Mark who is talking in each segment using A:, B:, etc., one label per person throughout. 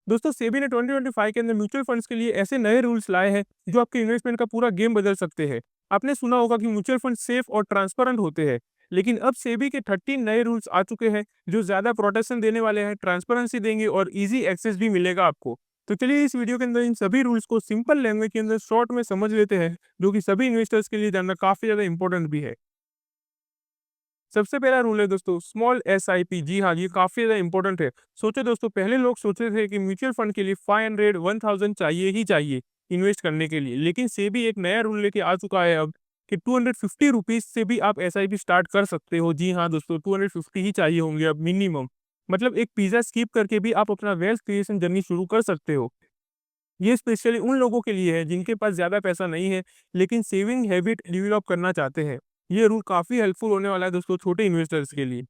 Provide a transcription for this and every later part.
A: दोस्तों सेबी ने 2025 के अंदर म्यूचुअल फंड्स के लिए ऐसे नए रूल्स लाए हैं जो आपके इन्वेस्टमेंट का पूरा गेम बदल सकते हैं। आपने सुना होगा कि म्यूचुअल फंड सेफ और ट्रांसपेरेंट होते हैं, लेकिन अब सेबी के 13 नए रूल्स आ चुके हैं जो ज्यादा प्रोटेक्शन देने वाले हैं, ट्रांसपेरेंसी देंगे और इजी एक्सेस भी मिलेगा आपको। तो चलिए इस वीडियो के अंदर इन सभी रूल्स को सिंपल लैंग्वेज के अंदर शॉर्ट में समझ लेते हैं, जो कि सभी इन्वेस्टर्स के लिए जानना काफी ज्यादा इंपॉर्टेंट भी है। सबसे पहला रूल है दोस्तों स्मॉल एसआईपी। जी हाँ, ये काफी ज्यादा इंपॉर्टेंट है। सोचो दोस्तों, पहले लोग सोचते थे कि म्यूचुअल फंड के लिए 500 1000 चाहिए ही चाहिए इन्वेस्ट करने के लिए, लेकिन सेबी एक नया रूल लेके आ चुका है अब कि 250 रुपीज से भी आप एसआईपी स्टार्ट कर सकते हो। जी हाँ दोस्तों, 250 ही चाहिए होंगे अब मिनिमम। मतलब एक पिज्जा स्किप करके भी आप अपना वेल्थ क्रिएशन जर्नी शुरू कर सकते हो। ये स्पेशली उन लोगों के लिए है जिनके पास ज़्यादा पैसा नहीं है, लेकिन सेविंग हैबिट डेवलप करना चाहते हैं। ये रूल काफ़ी हेल्पफुल होने वाला है दोस्तों छोटे इन्वेस्टर्स के लिए।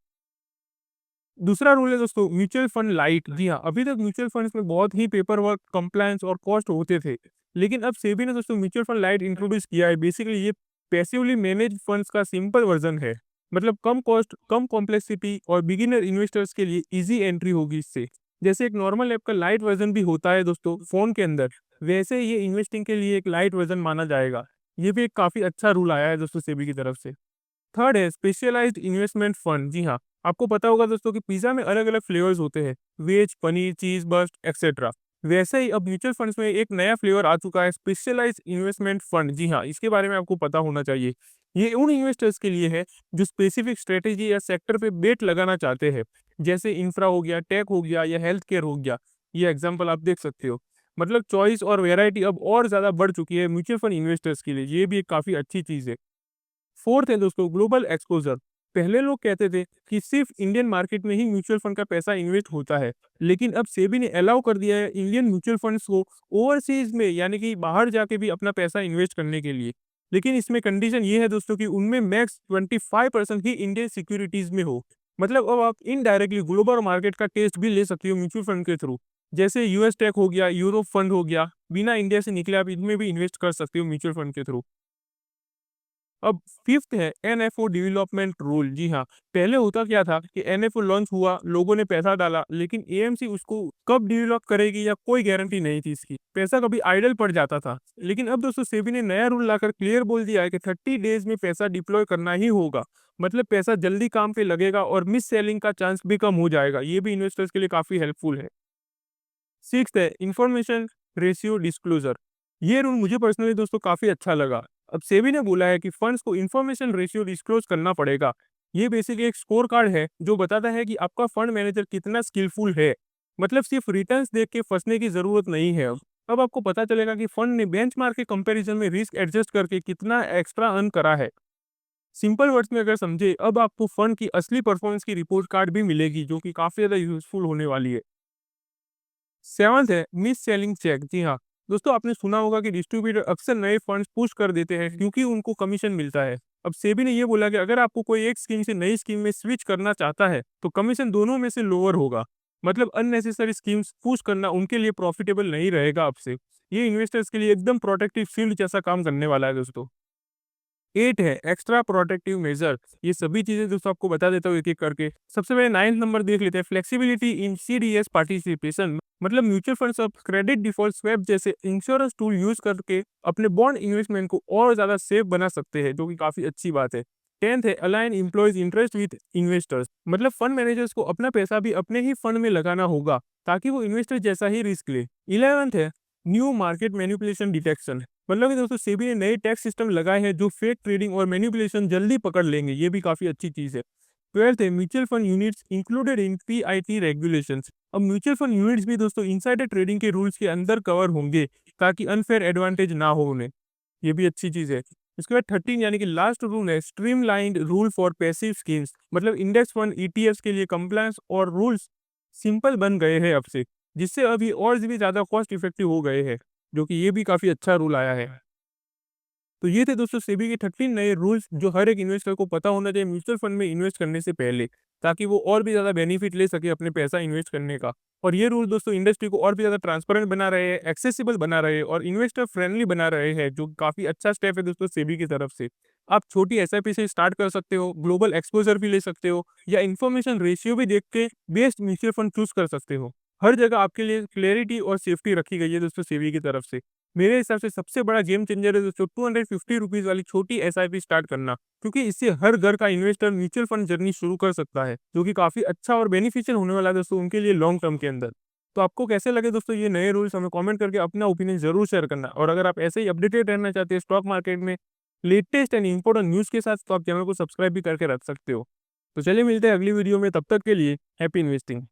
A: दूसरा रूल है दोस्तों म्यूचुअल फंड लाइट। जी हाँ, अभी तक म्यूचुअल फंड्स में बहुत ही पेपर वर्क, कंप्लायंस और कॉस्ट होते थे, लेकिन अब सेबी ने दोस्तों म्यूचुअल फंड लाइट इंट्रोड्यूस किया है। बेसिकली ये पैसिवली मैनेज फंड्स का सिंपल वर्जन है। मतलब कम कॉस्ट, कम कॉम्प्लेक्सिटी और बिगिनर इन्वेस्टर्स के लिए इजी एंट्री होगी इससे। जैसे एक नॉर्मल ऐप का लाइट वर्जन भी होता है दोस्तों फोन के अंदर, वैसे ये इन्वेस्टिंग के लिए एक लाइट वर्जन माना जाएगा। ये भी एक काफी अच्छा रूल आया है दोस्तों सेबी की तरफ से। थर्ड है स्पेशलाइज्ड इन्वेस्टमेंट फंड। जी हाँ, आपको पता होगा दोस्तों कि पिज़्ज़ा में अलग-अलग फ्लेवर्स होते हैं, वेज, पनीर, चीज़ बर्स्ट एक्सेट्रा। वैसे ही अब म्यूचुअल फंड्स में एक नया फ्लेवर आ चुका है स्पेशलाइज्ड इन्वेस्टमेंट फंड। जी हाँ, इसके बारे में आपको पता होना चाहिए। ये उन इन्वेस्टर्स के लिए है जो स्पेसिफिक स्ट्रेटेजी या सेक्टर पे बेट लगाना चाहते हैं, जैसे इंफ्रा हो गया, टेक हो गया या हेल्थ केयर हो गया। ये एग्जांपल आप देख सकते हो। मतलब चॉइस और वैरायटी अब और ज़्यादा बढ़ चुकी है म्यूचुअल फंड इन्वेस्टर्स के लिए। ये भी एक काफ़ी अच्छी चीज़ है। फोर्थ है दोस्तों ग्लोबल एक्सपोजर। पहले लोग कहते थे कि सिर्फ इंडियन मार्केट में ही म्यूचुअल फंड का पैसा इन्वेस्ट होता है, लेकिन अब सेबी ने अलाउ कर दिया है इंडियन म्यूचुअल फंड्स को ओवरसीज में, यानी कि बाहर जाके भी अपना पैसा इन्वेस्ट करने के लिए। लेकिन इसमें कंडीशन ये है दोस्तों कि उनमें मैक्स 25% ही इंडियन सिक्योरिटीज में हो। मतलब अब आप इनडायरेक्टली ग्लोबल मार्केट का टेस्ट भी ले सकते हो म्यूचुअल फंड के थ्रू। जैसे यूएस टेक हो गया, यूरोप फंड हो गया, बिना इंडिया से निकले आप इनमें भी इन्वेस्ट कर सकते हो म्यूचुअल फंड के थ्रू। अब फिफ्थ है एनएफओ डेवलपमेंट रूल। जी हाँ, पहले होता क्या था कि एनएफओ लॉन्च हुआ, लोगों ने पैसा डाला, लेकिन एएमसी उसको कब डेवलप करेगी या कोई गारंटी नहीं थी इसकी। पैसा कभी आइडल पड़ जाता था। लेकिन अब दोस्तों सेबी ने नया रूल लाकर क्लियर बोल दिया है कि 30 डेज में पैसा डिप्लॉय करना ही होगा। मतलब पैसा जल्दी काम पे लगेगा और मिस सेलिंग का चांस भी कम हो जाएगा। ये भी इन्वेस्टर्स के लिए काफी हेल्पफुल है। सिक्स्थ है इंफॉर्मेशन रेशियो डिस्क्लोजर। ये रूल मुझे पर्सनली दोस्तों काफी अच्छा लगा। अब सेबी ने बोला है कि फंड्स को इंफॉर्मेशन रेशियो डिस्क्लोज करना पड़ेगा। ये बेसिकली एक स्कोर कार्ड है जो बताता है कि आपका फंड मैनेजर कितना स्किलफुल है। मतलब सिर्फ रिटर्न्स देख के फंसने की जरूरत नहीं है। अब आपको पता चलेगा कि फंड ने बेंचमार्क के कंपैरिजन में रिस्क एडजस्ट करके कितना एक्स्ट्रा अर्न करा है। सिंपल वर्ड्स में अगर समझे, अब आपको फंड की असली परफॉर्मेंस की रिपोर्ट कार्ड भी मिलेगी, जो कि काफी ज्यादा यूजफुल होने वाली है। सेवंथ है मिस सेलिंग चेक। जी हाँ दोस्तों, आपने सुना होगा कि डिस्ट्रीब्यूटर अक्सर नए फंड्स पुश कर देते हैं क्योंकि उनको कमीशन मिलता है। अब सेबी ने ये बोला कि अगर आपको कोई एक स्कीम से नई स्कीम में स्विच करना चाहता है तो कमीशन दोनों में से लोअर होगा। मतलब अननेसेसरी स्कीम्स पुश करना उनके लिए प्रॉफिटेबल नहीं रहेगा आपसे। ये इन्वेस्टर्स के लिए एकदम प्रोटेक्टिव शील्ड जैसा काम करने वाला है दोस्तों। 8 है एक्स्ट्रा प्रोटेक्टिव मेजर। ये सभी चीजें दोस्तों आपको बता देता हूँ एक एक करके। सबसे पहले 9th नंबर देख लेते हैं, फ्लेक्सिबिलिटी इन सीडीएस पार्टिसिपेशन। मतलब म्यूचुअल फंड्स अब क्रेडिट डिफॉल्ट स्वैप जैसे इंश्योरेंस टूल यूज करके अपने बॉन्ड इन्वेस्टमेंट को और ज्यादा सेफ बना सकते हैं, जो कि काफी अच्छी बात है। 10th है align employees interest with investors. मतलब फंड मैनेजर्स को अपना पैसा भी अपने ही फंड में लगाना होगा ताकि वो इन्वेस्टर जैसा ही रिस्क ले। 11th है न्यू मार्केट मैनिपुलेशन डिटेक्शन। मतलब कि दोस्तों सेबी ने नए टैक्स सिस्टम लगाए हैं जो फेक ट्रेडिंग और मैनिपुलेशन जल्दी पकड़ लेंगे। ये भी काफी अच्छी चीज है। 12th है mutual fund units included in PIT regulations. अब म्यूचुअल फंड यूनिट्स भी दोस्तों इनसाइडर ट्रेडिंग के रूल्स के अंदर कवर होंगे ताकि अनफेयर एडवांटेज ना हो उन्हें। ये भी अच्छी चीज है। इसके बाद 13 यानी कि लास्ट रूल है streamlined rule for passive schemes. मतलब इंडेक्स फंड ईटीएफ्स के लिए कंप्लायंस और रूल्स सिंपल बन गए हैं अब से, जिससे अभी और भी ज्यादा कॉस्ट इफेक्टिव हो गए हैं, जो कि ये भी काफी अच्छा रूल आया है। तो ये थे दोस्तों सेबी के 13 नए रूल्स जो हर एक इन्वेस्टर को पता होना चाहिए म्यूचुअल फंड में इन्वेस्ट करने से पहले, ताकि वो और भी ज्यादा बेनिफिट ले सके अपने पैसा इन्वेस्ट करने का। और ये रूल दोस्तों इंडस्ट्री को और भी ज्यादा ट्रांसपेरेंट बना रहे हैं, एक्सेसिबल बना रहे हैं और इन्वेस्टर फ्रेंडली बना रहे हैं, जो काफी अच्छा स्टेप है दोस्तों सेबी की तरफ से। आप छोटी एसआईपी से स्टार्ट कर सकते हो, ग्लोबल एक्सपोजर भी ले सकते हो या इन्फॉर्मेशन रेशियो भी देख के बेस्ट म्यूचुअल फंड चूज कर सकते हो। हर जगह आपके लिए क्लैरिटी और सेफ्टी रखी गई है दोस्तों सेबी की तरफ से। मेरे हिसाब से सबसे बड़ा गेम चेंजर है दोस्तों ₹250 वाली छोटी एसआईपी स्टार्ट करना, क्योंकि इससे हर घर का इन्वेस्टर म्यूचुअल फंड जर्नी शुरू कर सकता है, जो कि काफ़ी अच्छा और बेनिफिशियल होने वाला है दोस्तों उनके लिए लॉन्ग टर्म के अंदर। तो आपको कैसे लगे दोस्तों ये नए रूल्स, हमें कमेंट करके अपना ओपिनियन ज़रूर शेयर करना। और अगर आप ऐसे ही अपडेटेड रहना चाहते हैं स्टॉक मार्केट में लेटेस्ट एंड इम्पोर्टेंट न्यूज़ के साथ, तो आप चैनल को सब्सक्राइब भी करके रख सकते हो। तो चलिए मिलते हैं अगली वीडियो में, तब तक के लिए हैप्पी इन्वेस्टिंग।